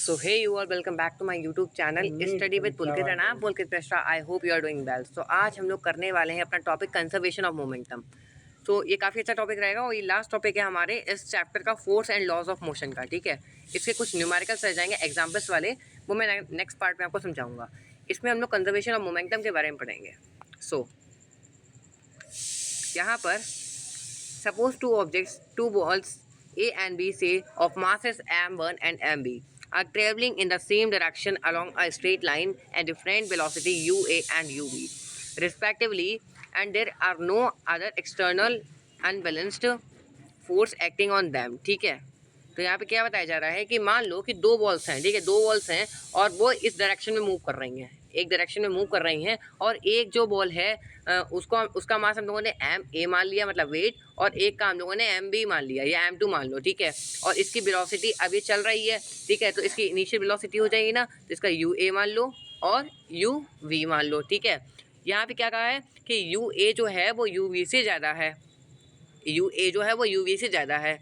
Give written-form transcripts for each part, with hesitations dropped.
So hey you all, welcome back to my YouTube channel Study with Pulkit and I'm Pulkit Prashra. I hope you are doing well. So आज हम लोग करने वाले हैं अपना topic conservation of momentum. तो ये काफ़ी अच्छा टॉपिक रहेगा और ये लास्ट टॉपिक है हमारे इस चैप्टर का, force and laws of motion का। ठीक है, इसके कुछ न्यूमेरिकल्स रह जाएंगे एग्जाम्पल्स वाले, वो मैं नेक्स्ट पार्ट में आपको समझाऊंगा। इसमें हम लोग कंजर्वेशन ऑफ मोमेंटम के बारे में पढ़ेंगे। सो यहाँ पर suppose two objects, two balls A and B, say of masses m1 and mb, are traveling in the same direction along a straight line at different velocity ua and ub respectively, and there are no other external unbalanced force acting on them। ठीक है, तो यहाँ पे क्या बताया जा रहा है कि मान लो कि दो बॉल्स हैं। ठीक है, दो बॉल्स हैं और वो इस डायरेक्शन में मूव कर रही हैं, एक डायरेक्शन में मूव कर रही हैं, और एक जो बॉल है उसका मास हम लोगों ने एम ए मान लिया, मतलब वेट, और एक का हम लोगों ने एम बी मान लिया या M2 मान लो। ठीक है, और इसकी वेलोसिटी अभी चल रही है। ठीक है, तो इसकी इनिशियल वेलोसिटी हो जाएगी ना, तो इसका यू ए मान लो और यू वी मान लो। ठीक है, यहाँ पे क्या कहा है कि यू ए जो है वो यू वी से ज़्यादा है, यू ए जो है वो यू वी से ज़्यादा है।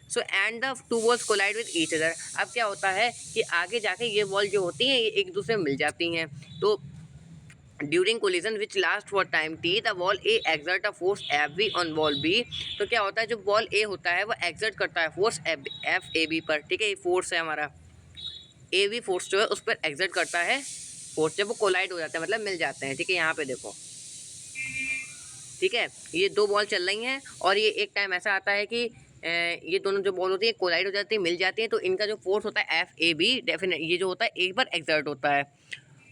So and the two balls collide with each other. अब क्या होता है कि आगे जाके ये बॉल जो होती हैं ये एक दूसरे में मिल जाती हैं। तो during collision which last for time T, the ball A exert a force F B on ball B. तो क्या होता है, जो बॉल ए होता है वो एक्सर्ट करता है फोर्स एफ ए बी पर। ठीक है, ये फोर्स है हमारा, ए बी फोर्स जो है उस पर एक्सर्ट करता है फोर्स, जब वो कोलाइड हो जाते हैं मतलब मिल जाते हैं। ठीक है, यहाँ पे देखो, ठीक है, ये दो बॉल चल रही हैं और ये एक टाइम ऐसा आता है कि ये दोनों जो बॉल होती है कोलाइड हो जाती है, मिल जाती है, तो इनका जो फोर्स होता है एफ ए बी डेफिनेट ये जो होता है एक बार एक्सर्ट होता है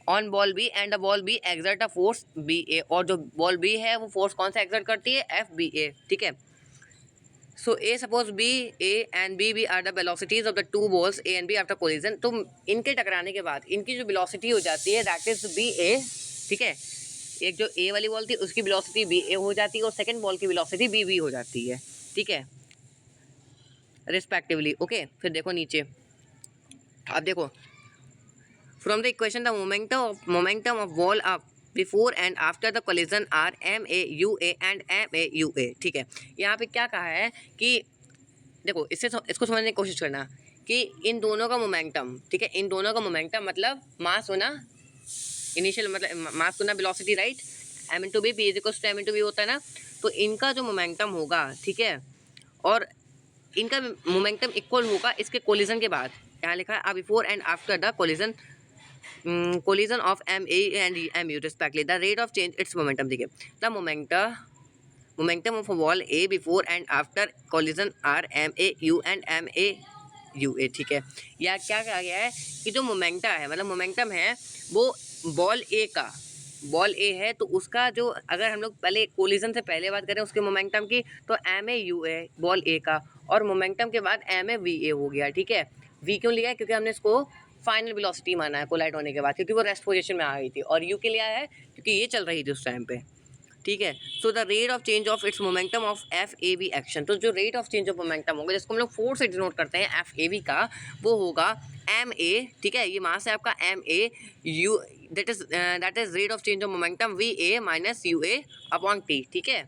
on ball B, and the ball B exert a force B A, और जो बॉल बी है वो फोर्स कौन सा एक्सर्ट करती है, एफ बी ए। ठीक है, so A suppose B A and B B are the velocities of the two balls A and B after collision. तो इनके टकराने के बाद इनकी जो वेलोसिटी हो जाती है दैट इज बी ए। ठीक है, एक जो ए वाली बॉल थी उसकी वेलोसिटी बी ए हो जाती है और सेकंड बॉल की वेलोसिटी बी बी हो जाती है। ठीक है, रिस्पेक्टिवली। ओके, फिर देखो नीचे, अब देखो, from the equation the momentum of ball up before and after the collision are M A U A and M A U A. ठीक है, यहाँ पे क्या कहा है कि देखो इसको समझने की कोशिश करना कि इन दोनों का मोमेंटम, ठीक है, इन दोनों का मोमेंटम मतलब मास होना इनिशियल, मतलब मास होना velocity, right, M into B, P is equals to M into B होता है ना। तो इनका जो मोमेंटम होगा, ठीक है, और इनका मोमेंटम इक्वल होगा इसके कोलिजन के बाद। यहाँ लिखा है before and after the collision of M A and M U respectively, the rate of change its momentum. ठीक है, the momentum of ball A before and after collision are M A U and M A U A. ठीक है, या क्या कहा गया है कि जो मोमेंटा है, मतलब मोमेंटम है वो बॉल ए है, तो उसका जो, अगर हम लोग पहले कोलिजन से पहले बात करें उसके मोमेंटम की, तो M A U A ball A का, और मोमेंटम के बाद एम ए वी ए हो गया। ठीक है, वी क्यों लिया है, क्योंकि हमने इसको फाइनल वेलोसिटी माना है कोलाइड होने के बाद, क्योंकि वो रेस्ट पोजीशन में आ गई थी, और यू के लिए आया है क्योंकि ये चल रही थी उस टाइम पे। ठीक है, so the rate of change of its momentum of F A B action, तो जो rate of change of momentum होगा जिसको हम लोग फोर्स से डिनोट करते हैं एफ ए बी का, वो होगा एम ए। ठीक है, ये मास है आपका M A U, that is rate of change of momentum V A minus U A upon T. ठीक है,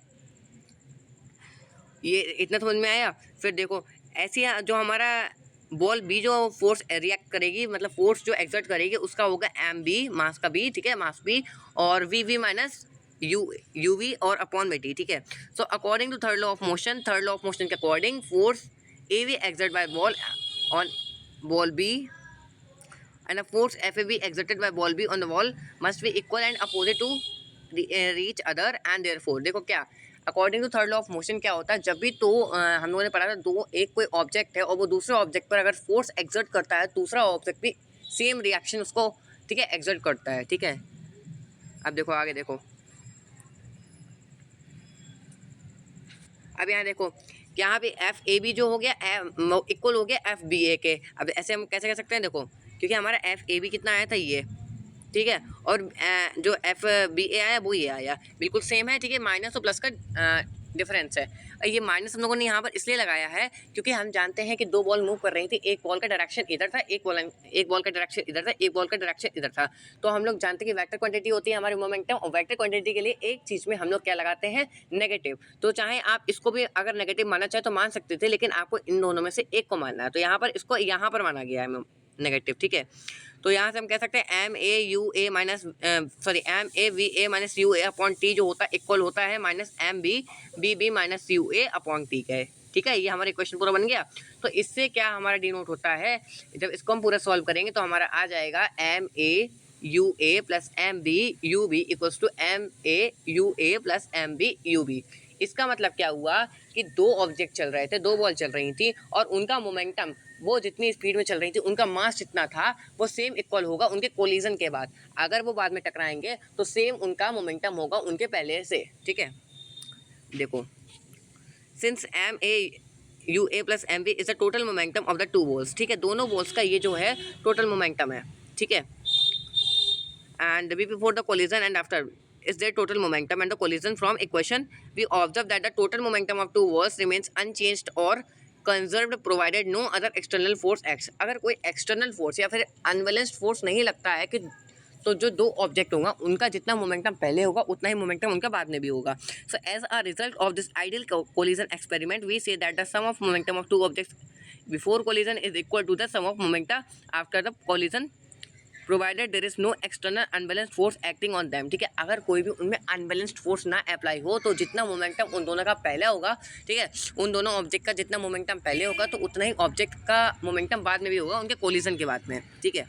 ये इतना समझ में आया। फिर देखो ऐसे जो हमारा बॉल बी जो फोर्स रिएक्ट करेगी, मतलब फोर्स जो एक्सर्ट करेगी उसका होगा एम बी, मास का बी, ठीक है, मास बी, और V V minus U V और अपॉन में टी। ठीक है, so according to third law of motion के according force A V exert by ball on ball B and a force FAB exerted by ball B on the wall must be equal and opposite to each other, and therefore देखो क्या according to third law of motion क्या होता है, जब भी तो हम लोगों ने पढ़ा था एक कोई ऑब्जेक्ट है और वो दूसरे ऑब्जेक्ट पर अगर फोर्स एक्सर्ट करता है, दूसरा ऑब्जेक्ट भी सेम रिएक्शन उसको, ठीक है, एक्सर्ट करता है। ठीक है, अब देखो आगे देखो, अब यहाँ देखो, यहाँ पे एफ ए बी जो हो गया इक्वल हो गया एफ बी ए के। अब ऐसे हम कैसे कह सकते हैं, देखो क्योंकि हमारा एफ ए बी कितना आया था ये, ठीक है, और जो एफ बी ए आया वो ये आया, बिल्कुल सेम है। ठीक है, माइनस और प्लस का डिफरेंस है। ये माइनस हम लोगों ने यहाँ पर इसलिए लगाया है क्योंकि हम जानते हैं कि दो बॉल मूव कर रही थी, एक बॉल का डायरेक्शन इधर था, एक बॉल का डायरेक्शन इधर था, एक बॉल का डायरेक्शन इधर था। तो हम लोग जानते हैं कि वेक्टर क्वांटिटी होती है हमारी मोमेंटम, और वेक्टर क्वांटिटी के लिए एक चीज़ में हम लोग क्या लगाते हैं, नेगेटिव। तो चाहे आप इसको भी अगर नेगेटिव मानना चाहे तो मान सकते थे, लेकिन आपको इन दोनों में से एक को मानना है, तो यहाँ पर इसको यहाँ पर माना गया है नेगेटिव, ठीक है। तो यहाँ से हम कह सकते हैं M A U A minus M A V A minus U A upon T जो होता है इक्वल होता है minus M B B B minus U A upon T का है, ठीक है। ये हमारा इक्वेशन पूरा बन गया। तो इससे क्या हमारा डिनोट होता है, जब इसको हम पूरा सॉल्व करेंगे तो हमारा आ जाएगा M A U A plus M B U B equals to M A U A plus M B U B. इसका मतलब क्या हुआ कि दो ऑब्जेक्ट चल रहे थे, दो बॉल चल रही थी और उनका मोमेंटम वो जितनी स्पीड में चल रही थी उनका मास जितना था वो सेम इक्वल होगा उनके कोलिजन के बाद। अगर वो बाद में टकराएंगे तो सेम उनका मोमेंटम होगा उनके पहले से, ठीक है। देखो since M A U A plus M B is the total momentum of the two balls, ठीक है। दोनों बॉल्स का ये जो है टोटल मोमेंटम है, ठीक है। And before the collision and after is their total momentum and the collision. From equation we observe that the total momentum of two balls remains unchanged or conserved provided no other external force acts. अगर कोई external force या फिर unbalanced force नहीं लगता है कि तो जो दो ऑब्जेक्ट होगा उनका जितना मोमेंटम पहले होगा उतना ही मोमेंटम उनका बाद में भी होगा। So as a result of this ideal collision experiment we see that the sum of momentum of two objects before collision is equal to the sum of momenta after the collision provided there is no external unbalanced force acting on them, ठीक है। अगर कोई भी उनमें unbalanced force ना apply हो तो जितना मोमेंटम उन दोनों का पहले होगा, ठीक है, उन दोनों ऑब्जेक्ट का जितना मोमेंटम पहले होगा तो उतना ही ऑब्जेक्ट का मोमेंटम बाद में भी होगा उनके कोलिजन के बाद में, ठीक है।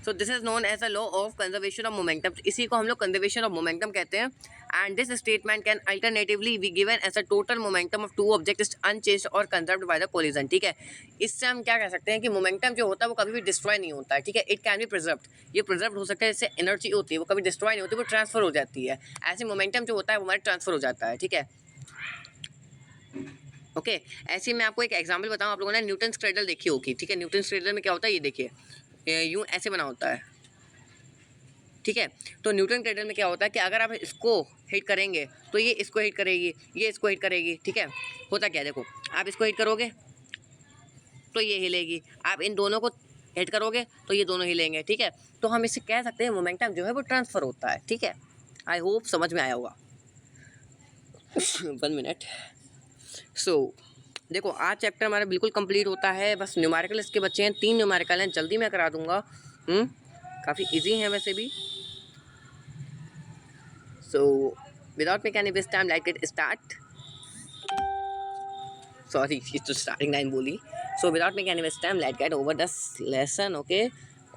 So this is known as a law of conservation of momentum, इसी को हम लोग कंजर्वेशन ऑफ मोमेंटम कहते हैं। And this statement can alternatively be given as a total momentum of two object is unchanged और कंजर्व्ड बाय द कोलिजन, ठीक है। इससे हम क्या कह सकते हैं कि मोमेंटम जो होता है वो कभी भी डिस्ट्रॉय नहीं होता है, ठीक है। इट कैन बी प्रिजर्व्ड, ये प्रिजर्व हो सकता है, इससे एनर्जी होती है वो कभी डिस्ट्रॉय नहीं होती, वो ट्रांसफर हो जाती है। ऐसे मोमेंटम जो होता है वो हमारे ट्रांसफर हो जाता है, ठीक है। ओके ऐसे मैं आपको एक एग्जाम्पल बताऊँ, आप लोगों ने न्यूटन क्रेडल देखी होगी, ठीक है। न्यूटन क्रेडल में क्या होता है ये देखिए, यूँ ऐसे बना होता है, ठीक है। तो न्यूटन क्रेडल में क्या होता है कि अगर आप इसको हिट करेंगे तो ये इसको हिट करेगी, ये इसको हिट करेगी, ठीक है। होता क्या है देखो, आप इसको हिट करोगे तो ये हिलेगी, आप इन दोनों को हिट करोगे तो ये दोनों हिलेंगे, ठीक है। तो हम इसे कह सकते हैं मोमेंटम जो है वो ट्रांसफ़र होता है, ठीक है। आई होप समझ में आया होगा। 1 मिनट। सो देखो आज चैप्टर हमारा बिल्कुल कंप्लीट होता है, बस न्यूमेरिकल इसके बच्चे हैं, 3 न्यूमेरिकल हैं, जल्दी मैं करा दूंगा। काफ़ी इजी है वैसे भी। So without making any waste time, let's get start. Sorry, ये तो starting line बोली। So without making any waste time, let's get over this lesson, okay?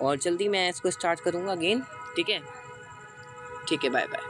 और जल्दी मैं इसको start करूँगा again, ठीक है, बाय बाय।